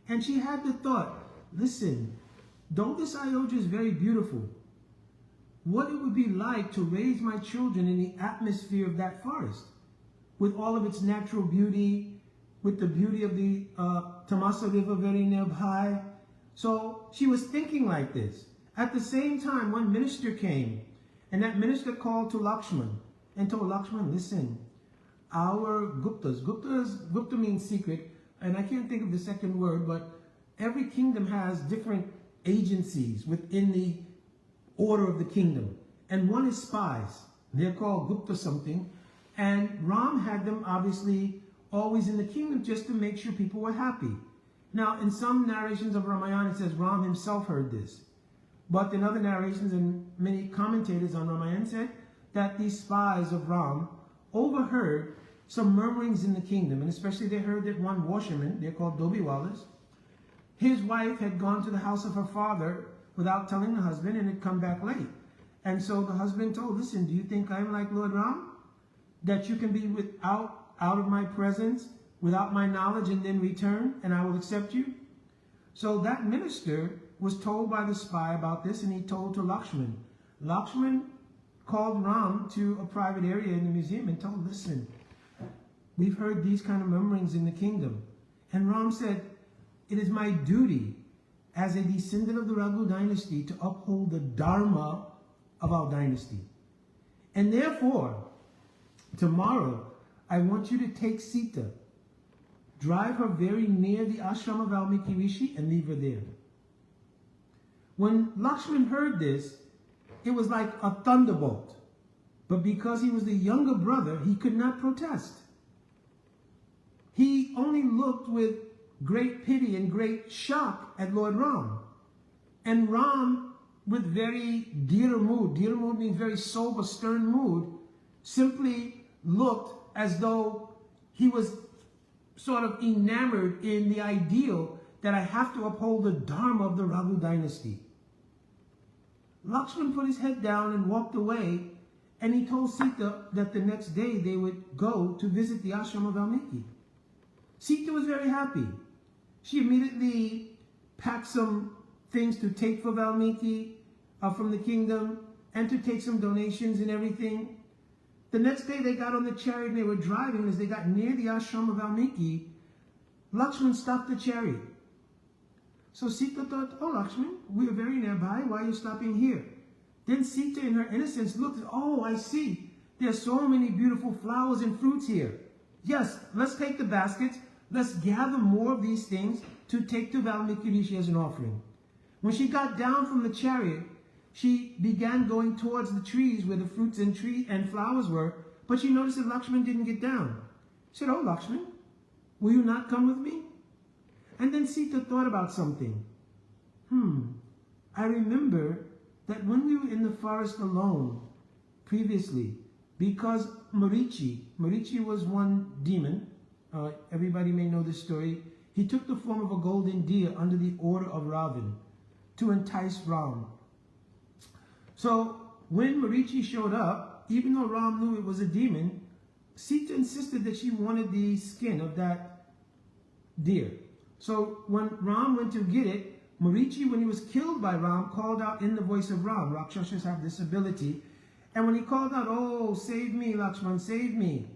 Speaker 1: and she had the thought, listen, though this Ayodhya is very beautiful, what it would be like to raise my children in the atmosphere of that forest, with all of its natural beauty, with the beauty of the Tamasa River very nearby. So she was thinking like this. At the same time, one minister came, and that minister called to Lakshman and told Lakshman, listen, our Gupta means secret, and I can't think of the second word, but every kingdom has different agencies within the order of the kingdom. And one is spies. They're called Gupta something. And Ram had them obviously always in the kingdom just to make sure people were happy. Now, in some narrations of Ramayana, it says Ram himself heard this. But in other narrations, and many commentators on Ramayana said that these spies of Ram overheard some murmurings in the kingdom, and especially they heard that one washerman, they're called Dobiwalas, his wife had gone to the house of her father without telling the husband and had come back late. And so the husband told, listen, do you think I'm like Lord Ram? That you can be out of my presence, without my knowledge, and then return, and I will accept you? So that minister was told by the spy about this, and he told to Lakshman. Lakshman called Ram to a private area in the museum and told, listen, we've heard these kind of murmurings in the kingdom. And Ram said, it is my duty as a descendant of the Raghu dynasty to uphold the Dharma of our dynasty. And therefore, tomorrow, I want you to take Sita, drive her very near the ashram of Valmiki Rishi, and leave her there. When Lakshman heard this, it was like a thunderbolt. But because he was the younger brother, he could not protest. He only looked with great pity and great shock at Lord Ram. And Ram, with very dhira mood means very sober, stern mood, simply looked as though he was sort of enamored in the ideal that I have to uphold the Dharma of the Raghu dynasty. Lakshman put his head down and walked away, and he told Sita that the next day they would go to visit the ashram of Valmiki. Sita was very happy. She immediately packed some things to take for Valmiki from the kingdom, and to take some donations and everything. The next day they got on the chariot and they were driving. As they got near the ashram of Valmiki, Lakshman stopped the chariot. So Sita thought, oh Lakshman, we are very nearby, why are you stopping here? Then Sita in her innocence looked, oh I see, there are so many beautiful flowers and fruits here. Yes, let's take the baskets, let's gather more of these things to take to Valmiki Rishi as an offering. When she got down from the chariot, she began going towards the trees where the fruits and flowers were, but she noticed that Lakshman didn't get down. She said, oh Lakshman, will you not come with me? And then Sita thought about something. I remember that when we were in the forest alone previously, because Marichi was one demon, everybody may know this story, he took the form of a golden deer under the order of Ravan to entice Ram. So when Marichi showed up, even though Ram knew it was a demon, Sita insisted that she wanted the skin of that deer. So when Ram went to get it, Marichi, when he was killed by Ram, called out in the voice of Ram. Rakshasas have this ability. And when he called out, oh, save me, Lakshman, save me,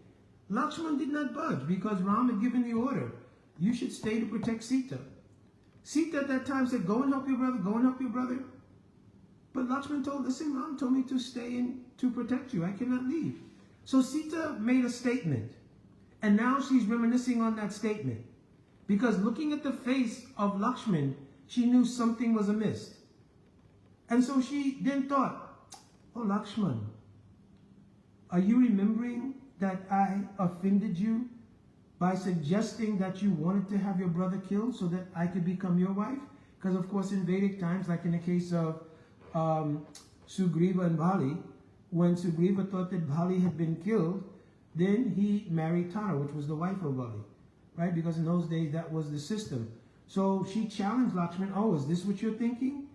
Speaker 1: Lakshman did not budge because Ram had given the order, you should stay to protect Sita. Sita at that time said, go and help your brother, go and help your brother. But Lakshman told, listen, Ram told me to stay and to protect you. I cannot leave. So Sita made a statement. And now she's reminiscing on that statement. Because looking at the face of Lakshman, she knew something was amiss. And so she then thought, oh Lakshman, are you remembering that I offended you by suggesting that you wanted to have your brother killed so that I could become your wife? Because of course in Vedic times, like in the case of Sugriva and Bali, when Sugriva thought that Bali had been killed, then he married Tara, which was the wife of Bali, right? Because in those days that was the system. So she challenged Lakshman, oh, is this what you're thinking?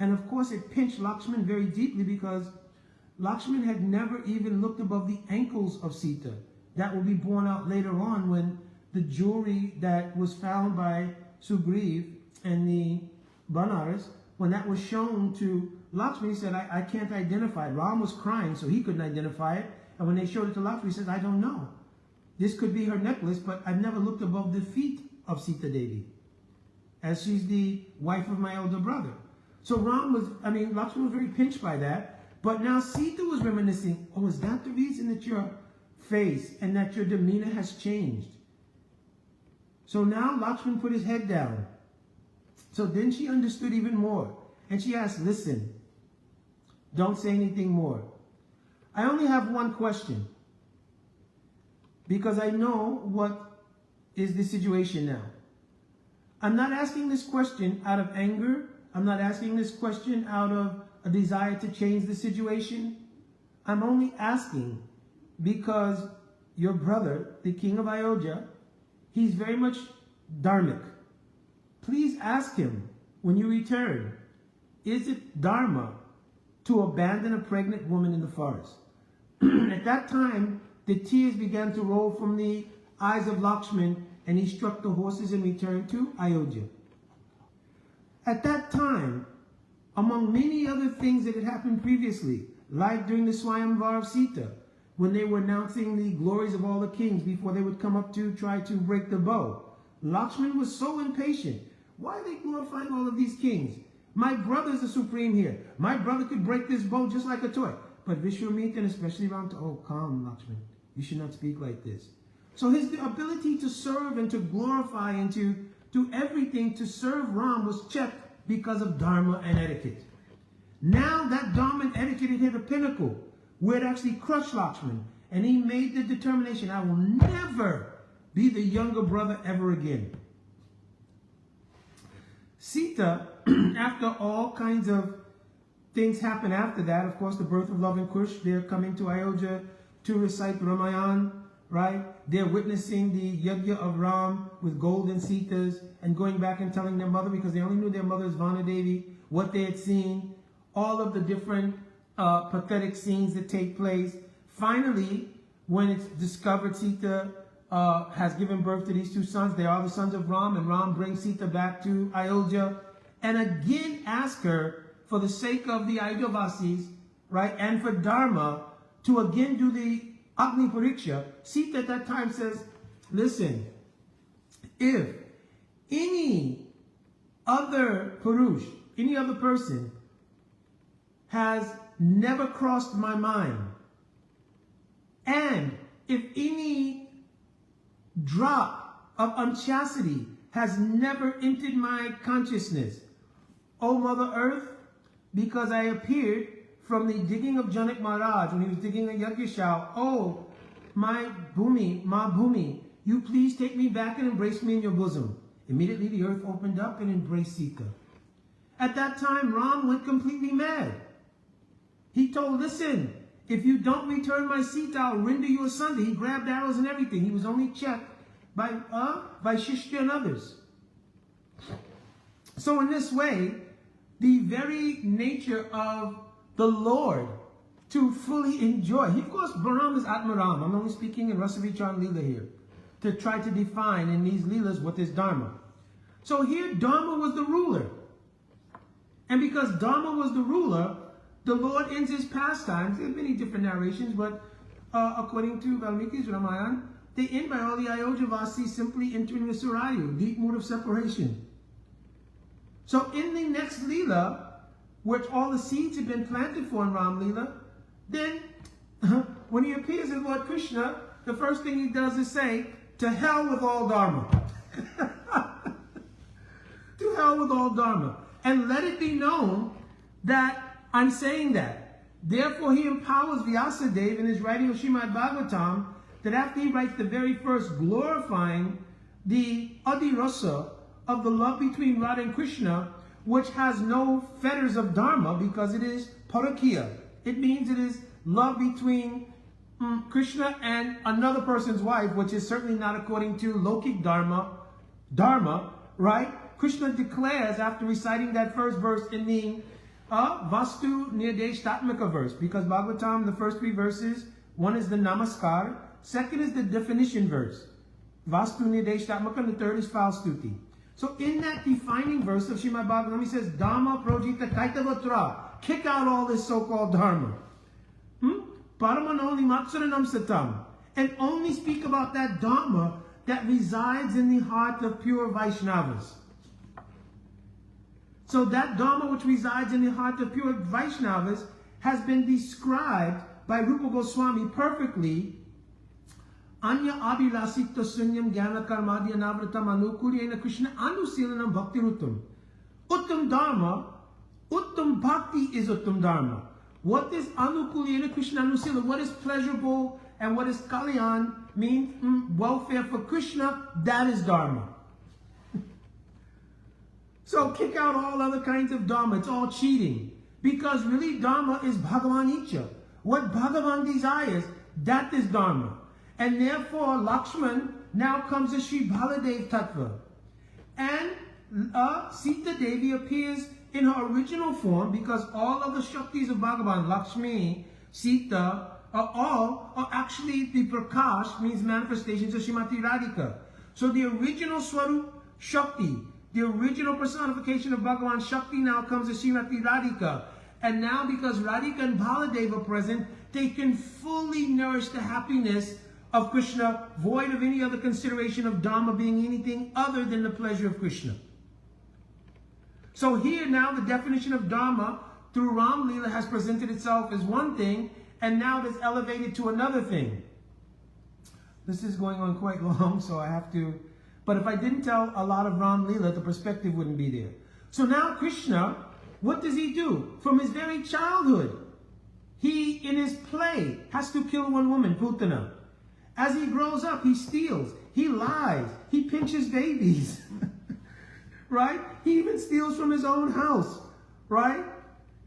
Speaker 1: And of course it pinched Lakshman very deeply because Lakshman had never even looked above the ankles of Sita. That will be borne out later on when the jewelry that was found by Sugriv and the Banaras, when that was shown to Lakshman, he said, I can't identify it. Ram was crying, so he couldn't identify it. And when they showed it to Lakshman, he said, I don't know. This could be her necklace, but I've never looked above the feet of Sita Devi, as she's the wife of my elder brother. So Lakshman was very pinched by that. But now Sita was reminiscing, oh, is that the reason that your face and that your demeanor has changed? So now Lakshman put his head down. So then she understood even more. And she asked, listen, don't say anything more. I only have one question. Because I know what is the situation now. I'm not asking this question out of anger. I'm not asking this question out of a desire to change the situation. I'm only asking because your brother, the king of Ayodhya, he's very much dharmic. Please ask him when you return, is it dharma to abandon a pregnant woman in the forest? At that time, the tears began to roll from the eyes of Lakshman, and he struck the horses and returned to Ayodhya. At that time, among many other things that had happened previously, like during the Swayamvar of Sita, when they were announcing the glories of all the kings before they would come up to try to break the bow, Lakshman was so impatient. Why are they glorifying all of these kings? My brother's the supreme here. My brother could break this bow just like a toy. But Vishwamitra, and especially Ram, oh, calm, Lakshman. You should not speak like this. So his ability to serve and to glorify and to do everything to serve Ram was checked because of Dharma and etiquette. Now that Dharma and etiquette had hit a pinnacle where it actually crushed Lakshman. And he made the determination, I will never be the younger brother ever again. Sita, after all kinds of things happen after that, of course, the birth of Love and Kush, they're coming to Ayodhya to recite Ramayan, right? They're witnessing the yajna of Ram with golden Sitas and going back and telling their mother, because they only knew their mother as Vanadevi, what they had seen, all of the different pathetic scenes that take place. Finally, when it's discovered Sita has given birth to these two sons, they are the sons of Ram, and Ram brings Sita back to Ayodhya and again asks her, for the sake of the Ayodhya Vasis, right, and for Dharma to again do the Agni Pariksha, Sita at that time says, listen, if any other Purush, any other person has never crossed my mind, and if any drop of unchastity has never entered my consciousness, O Mother Earth, because I appeared from the digging of Janak Maharaj when he was digging a Yajnashal, oh, my Bhumi, you please take me back and embrace me in your bosom. Immediately the earth opened up and embraced Sita. At that time, Ram went completely mad. He told, listen, if you don't return my Sita, I'll render you asunder. He grabbed arrows and everything. He was only checked by Shishti and others. So in this way, the very nature of the Lord to fully enjoy. Of course, Brahma is Atmaram. I'm only speaking in Rasavichan Leela here to try to define in these Leelas what is Dharma. So here, Dharma was the ruler. And because Dharma was the ruler, the Lord ends his pastimes. There are many different narrations, but according to Valmiki's Ramayana, they end by all the Ayodhyavasi simply entering the Surayu, deep mood of separation. So in the next Leela, which all the seeds have been planted for in Ram Leela, then when he appears as Lord Krishna, the first thing he does is say, to hell with all Dharma. To hell with all Dharma. And let it be known that I'm saying that. Therefore, he empowers Vyasadeva in his writing of Srimad Bhagavatam that after he writes the very first glorifying the Adirasa of the love between Radha and Krishna, which has no fetters of Dharma because it is Parakiya. It means it is love between Krishna and another person's wife, which is certainly not according to Lokik Dharma, right? Krishna declares after reciting that first verse in the Vastu Nirdeshtatmaka verse, because Bhagavatam, the first three verses, one is the Namaskar, second is the definition verse, Vastu Nirdeshtatmaka, and the third is Falstuti. So in that defining verse of Srimad Bhagavatam, he says, Dharma projita kaitavatra, kick out all this so-called Dharma. Paramanoli matsaranam satam, and only speak about that Dharma that resides in the heart of pure Vaishnavas. So that Dharma which resides in the heart of pure Vaishnavas has been described by Rupa Goswami perfectly. Anya abhilasita sunyam jnana karmadya navratam anukulyena Krishna anusilanam bhakti rutam. Uttam Dharma, Uttam Bhakti is Uttam Dharma. What is anukulyena Krishna anusila? What is pleasurable and what is kalyan, means welfare for Krishna? That is Dharma. So kick out all other kinds of Dharma. It's all cheating. Because really Dharma is Bhagavan Icha. What Bhagavan desires, that is Dharma. And therefore Lakshman now comes as Sri Baladev Tattva. And Sita Devi appears in her original form because all of the Shaktis of Bhagavan, Lakshmi, Sita, are actually the Prakash, means manifestations of Srimati Radhika. So the original Swarup Shakti, the original personification of Bhagavan Shakti now comes as Srimati Radhika. And now because Radhika and Baladev are present, they can fully nourish the happiness of Krishna, void of any other consideration of Dharma being anything other than the pleasure of Krishna. So here now the definition of Dharma through Ram Leela has presented itself as one thing, and now it is elevated to another thing. This is going on quite long, so I have to... But if I didn't tell a lot of Ram Leela, the perspective wouldn't be there. So now Krishna, what does he do? From his very childhood, he, in his play, has to kill one woman, Putana. As he grows up, he steals, he lies, he pinches babies, right? He even steals from his own house, right?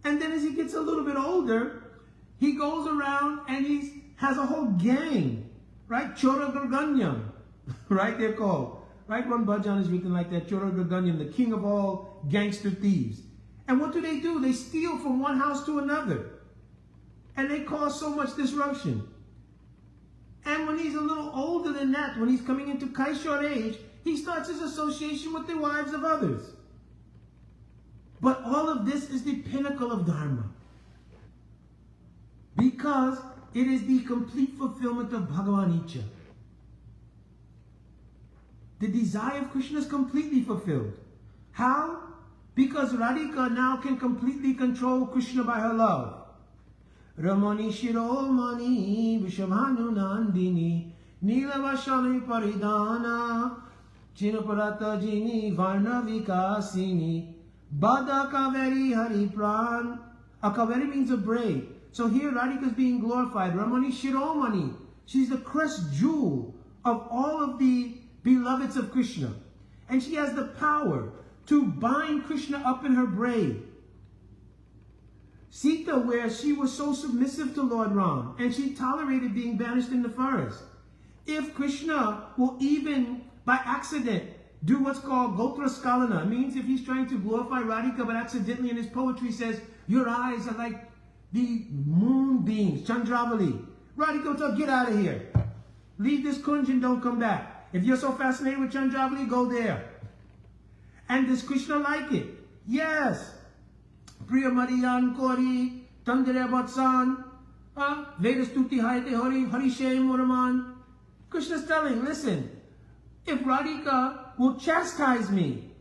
Speaker 1: And then as he gets a little bit older, he goes around and he has a whole gang, right? Chora Garganyam, right? They're called, right? One bhajan is written like that, Chora Garganyam, the king of all gangster thieves. And what do? They steal from one house to another. And they cause so much disruption. And when he's a little older than that, when he's coming into Kaishor age, he starts his association with the wives of others. But all of this is the pinnacle of Dharma. Because it is the complete fulfillment of Bhagavan Icha. The desire of Krishna is completely fulfilled. How? Because Radhika now can completely control Krishna by her love. Ramani Shiromani Vishabhanu Nandini Neelavashami Paridhana Chinaparata Jini Varna Vikasini Bada Kaveri Hari Pran. A Kaveri means a braid. So here Radhika is being glorified. Ramani Shiromani. She's the crest jewel of all of the beloveds of Krishna. And she has the power to bind Krishna up in her braid. Sita, where she was so submissive to Lord Ram, and she tolerated being banished in the forest. If Krishna will even, by accident, do what's called Gotra Skalana, it means if he's trying to glorify Radhika, but accidentally in his poetry says, your eyes are like the moonbeams, Chandravali. Radhika will tell, get out of here. Leave this kunj and don't come back. If you're so fascinated with Chandravali, go there. And does Krishna like it? Yes. Priya Mariyan Kori, Tandere Batsan, Vedastuti Hayate Hori, Harishe Muraman. Krishna's telling, listen, if Radhika will chastise me,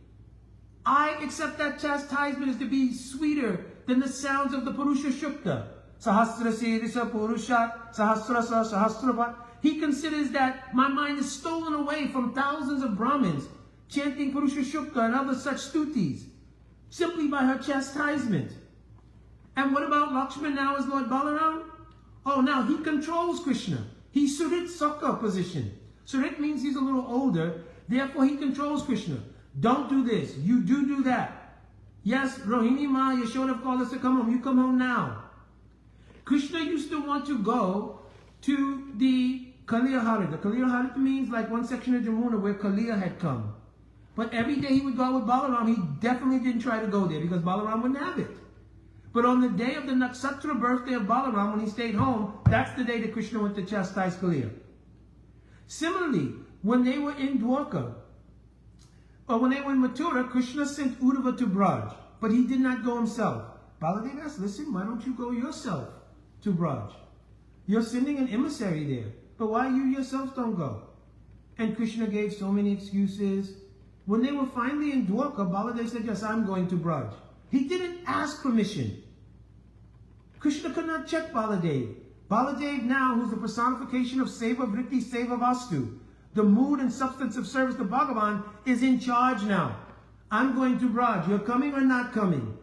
Speaker 1: I accept that chastisement as to be sweeter than the sounds of the Purusha Shukta. Sahasra Sirisa Purushat, Sahasrasa Sahasravat. He considers that my mind is stolen away from thousands of Brahmins chanting Purusha Shukta and other such stutis simply by her chastisement. And what about Lakshman now as Lord Balaram? Oh, now he controls Krishna. He's Surit Sakha position. Surit means he's a little older, therefore he controls Krishna. Don't do this. You do that. Yes, Rohini Ma, Yashoda called us to come home. You come home now. Krishna used to want to go to the Kaliya Harit. The Kaliya Harit means like one section of Jamuna where Kaliya had come. But every day he would go with Balaram. He definitely didn't try to go there because Balaram wouldn't have it. But on the day of the Nakshatra birthday of Balaram, when he stayed home, that's the day that Krishna went to chastise Kaliya. Similarly, when they were in Dwarka, or when they were in Mathura, Krishna sent Uddhava to Braj, but he did not go himself. Baladev asked, listen, why don't you go yourself to Braj? You're sending an emissary there, but why you yourself don't go? And Krishna gave so many excuses. When they were finally in Dwarka, Baladev said, yes, I'm going to Braj. He didn't ask permission. Krishna could not check Baladev. Baladev now, who's the personification of Seva Vritti, Seva Vastu, the mood and substance of service to Bhagavan, is in charge now. I'm going to Braj. You're coming or not coming?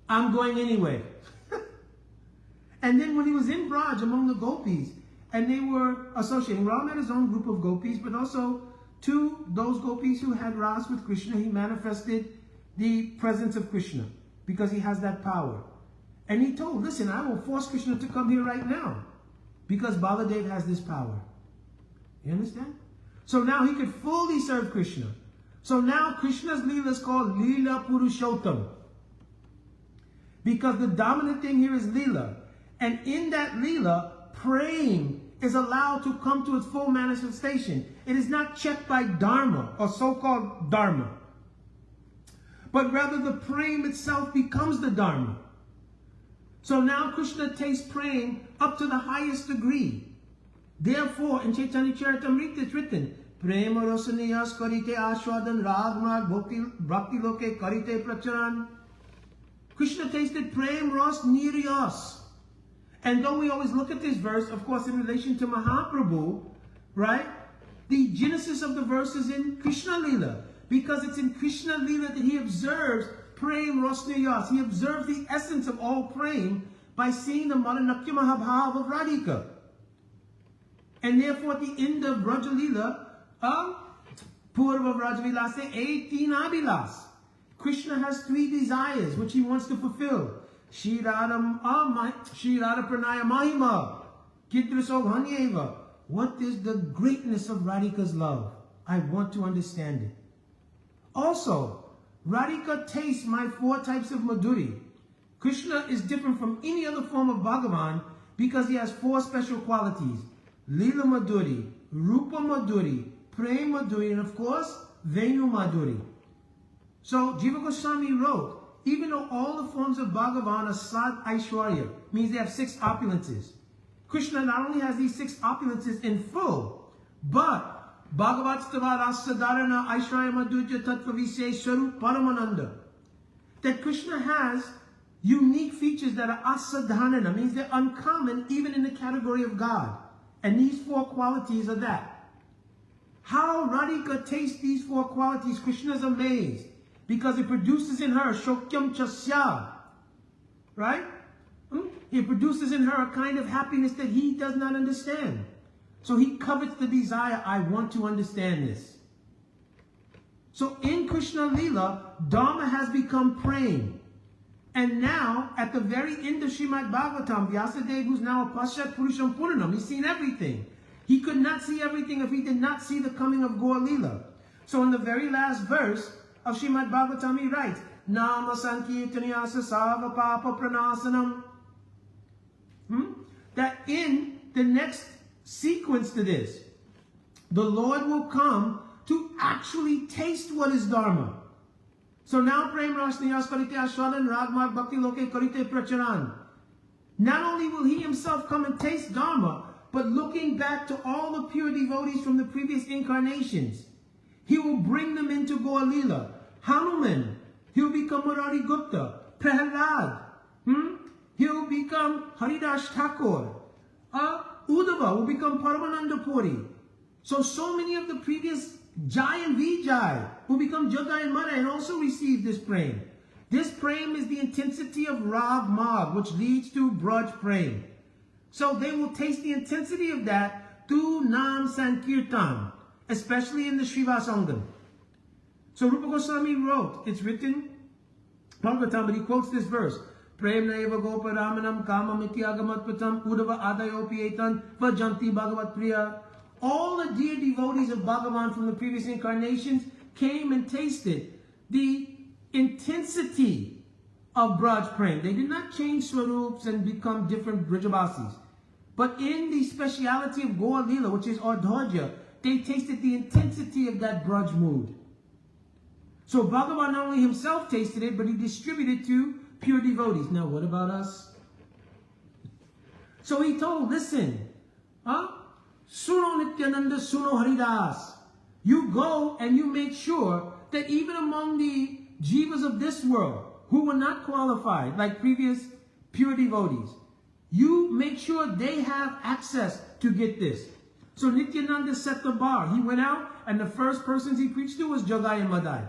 Speaker 1: I'm going anyway. And then when he was in Braj among the gopis, and they were associating, Ram had his own group of gopis, but also to those gopis who had Ras with Krishna, he manifested the presence of Krishna because he has that power. And he told, listen, I will force Krishna to come here right now because Baladev has this power. You understand? So now he could fully serve Krishna. So now Krishna's Leela is called Leela Purushottam. Because the dominant thing here is Leela. And in that Leela, praying is allowed to come to its full manifestation. It is not checked by Dharma or so-called Dharma. But rather the praying itself becomes the Dharma. So now Krishna tastes praying up to the highest degree. Therefore, in Chaitanya Charitamrita it's written, Prema Rosaniyas Karite Ashwadan Ragmag Bhakti Loke Karite Pracharan. Krishna tasted Prem Ras Niryas. And though we always look at this verse, of course, in relation to Mahaprabhu, right? The genesis of the verse is in Krishna Leela. Because it's in Krishna Leela that he observes Prem Ras Niryas. He observes the essence of all praying by seeing the Maranakya Mahabhav of Radhika. And therefore, at the end of Braja Leela, Purva Vrajvilase Eitin Abhilas. Krishna has three desires which he wants to fulfill. Shri Radha Pranaya Mahima. Kitrasoghanyeva. What is the greatness of Radhika's love? I want to understand it. Also, Radhika tastes my four types of Madhuri. Krishna is different from any other form of Bhagavan because he has four special qualities. Lila Madhuri, Rupa Madhuri, Prem Madhuri, and of course, Venu Madhuri. So Jiva Goswami wrote, even though all the forms of Bhagavan are Sad Aishwarya, means they have 6 opulences. Krishna not only has these 6 opulences in full, but Bhagavat Stava Rasadharana Aishwarya Madhurya Tattva Visay Swarup Paramananda. That Krishna has unique features that are asadhanana, means they're uncommon even in the category of God. And these 4 qualities are that. How Radhika tastes these 4 qualities, Krishna is amazed. Because it produces in her shokyam chasya. Right? It produces in her a kind of happiness that he does not understand. So he covets the desire, I want to understand this. So in Krishna Lila, Dharma has become praying. And now, at the very end of Srimad Bhagavatam, Vyasadeva, who's now a Pashat Purusham Puranam, he's seen everything. He could not see everything if he did not see the coming of Gaur Lila. So in the very last verse of Srimad Bhagavatam, he writes, Nama Sankirtaniyasa Sava Papa Pranasanam. That in the next sequence to this, the Lord will come to actually taste what is Dharma. So now Prem Rasniyas Karite Ashwadan Ragmar Bhakti Loke Karite Pracharan. Not only will he himself come and taste Dharma, but looking back to all the pure devotees from the previous incarnations, he will bring them into Gaur Lila. Hanuman, he will become Murari Gupta. Prahlad, he will become Haridas Thakur. Uddhava will become Paramananda Puri. So many of the previous Jai and Vijay will become Jagai and Mara and also receive this prem. This prem is the intensity of Rag Mag, which leads to Braj prem. So they will taste the intensity of that through Nam Sankirtan, especially in the Srivasangam. So Rupa Goswami wrote, it's written, Bhagavatam, but he quotes this verse. Prem naiva gopa ramanam kama mityagamat patam udava adayopietan vajanti bhagavat priya. All the dear devotees of Bhagavan from the previous incarnations came and tasted the intensity of Braj Prem. They did not change swarups and become different Brijabasis. But in the speciality of Gaur Lila, which is Ardhorja, they tasted the intensity of that Braj mood. So Bhagavan not only himself tasted it, but he distributed to pure devotees. Now what about us? So he told, listen, Suno Nityananda, Suno Haridas. You go and you make sure that even among the jivas of this world, who were not qualified, like previous pure devotees, you make sure they have access to get this. So Nityananda set the bar. He went out and the first persons he preached to was Jagai and Madai.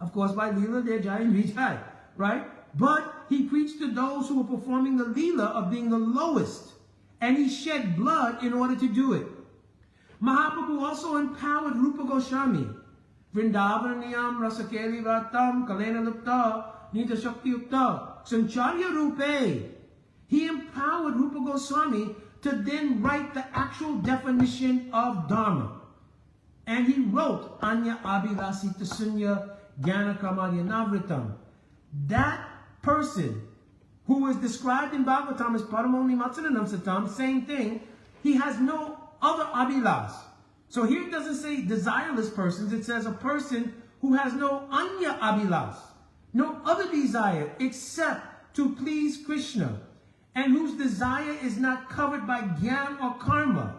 Speaker 1: Of course, by Leela, they're Jai and Vijay, right? But he preached to those who were performing the Leela of being the lowest. And he shed blood in order to do it. Mahaprabhu also empowered Rupa Goswami. Vrindavaniyam Rasakeli Vratam Kalena Lupta Nita Shakti Upta Sancharya Rupe. He empowered Rupa Goswami to then write the actual definition of Dharma. And he wrote Anya Abhilasita Sunya Jnana Kamadya Navritam. That person who is described in Bhagavatam as Paramoni Matsananam Satam, same thing, he has no other abhilas. So here it doesn't say desireless persons, it says a person who has no anya abhilas, no other desire except to please Krishna, and whose desire is not covered by jnana or karma,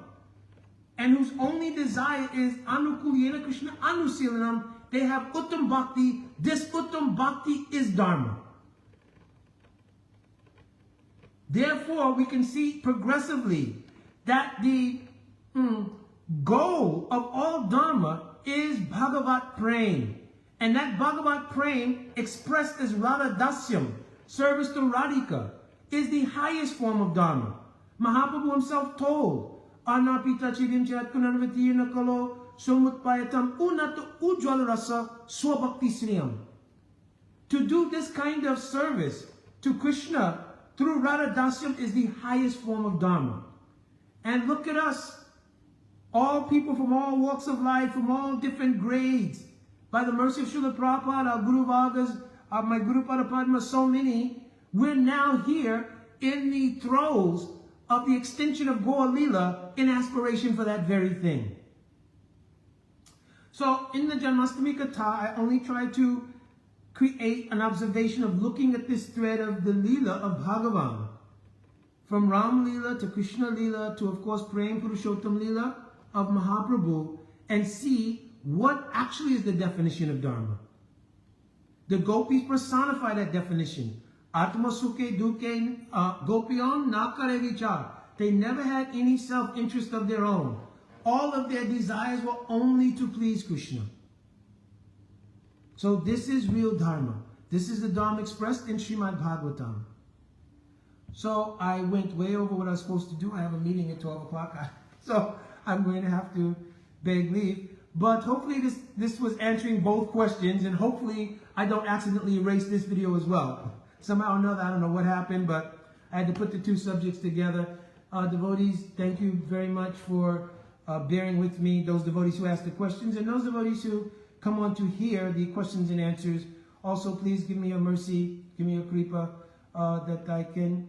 Speaker 1: and whose only desire is anukulena Krishna anusilanam. They have uttam bhakti. This uttam bhakti is Dharma. Therefore, we can see progressively that the goal of all Dharma is Bhagavat Prem. And that Bhagavat Prem, expressed as Radha Dasyam, service to Radhika, is the highest form of Dharma. Mahaprabhu himself told, Anapita Chidim Chatkunanvati Nakalo Sumutpayatam Unata Ujwala Rasa Swabhakti Sriyam. To do this kind of service to Krishna through Radha Dasyam is the highest form of Dharma. And look at us, all people from all walks of life, from all different grades. By the mercy of Srila Prabhupada, our Guru Vargas, my Guru Padma, so many, we're now here in the throes of the extension of Gaur Lila in aspiration for that very thing. So in the Janmashtami Katha, I only try to create an observation of looking at this thread of the Leela of Bhagavan. From Ram Leela to Krishna Leela to, of course, Prem Purushottam Leela of Mahaprabhu, and see what actually is the definition of Dharma. The gopis personify that definition. Atma Sukhe Duke Gopion Nakare Vichar. They never had any self-interest of their own. All of their desires were only to please Krishna. So this is real Dharma. This is the Dharma expressed in Srimad Bhagavatam. So I went way over what I was supposed to do. I have a meeting at 12 o'clock. So I'm going to have to beg leave. But hopefully this was answering both questions, and hopefully I don't accidentally erase this video as well. Somehow or another, I don't know what happened, but I had to put the two subjects together. Devotees, thank you very much for bearing with me, those devotees who asked the questions, and those devotees who come on to hear the questions and answers. Also, please give me your mercy, give me your kripa, that I can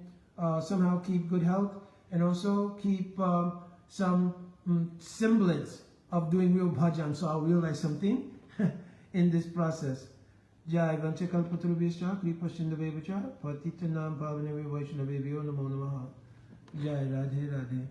Speaker 1: somehow keep good health, and also keep some semblance of doing real bhajan, so I'll realize something in this process. Jai Vanchakal Patrubhischa, Kripa Shindavevacha, Patitanam Pavane Vaishnavevyo Namo Namaha. Jai Radhe Radhe.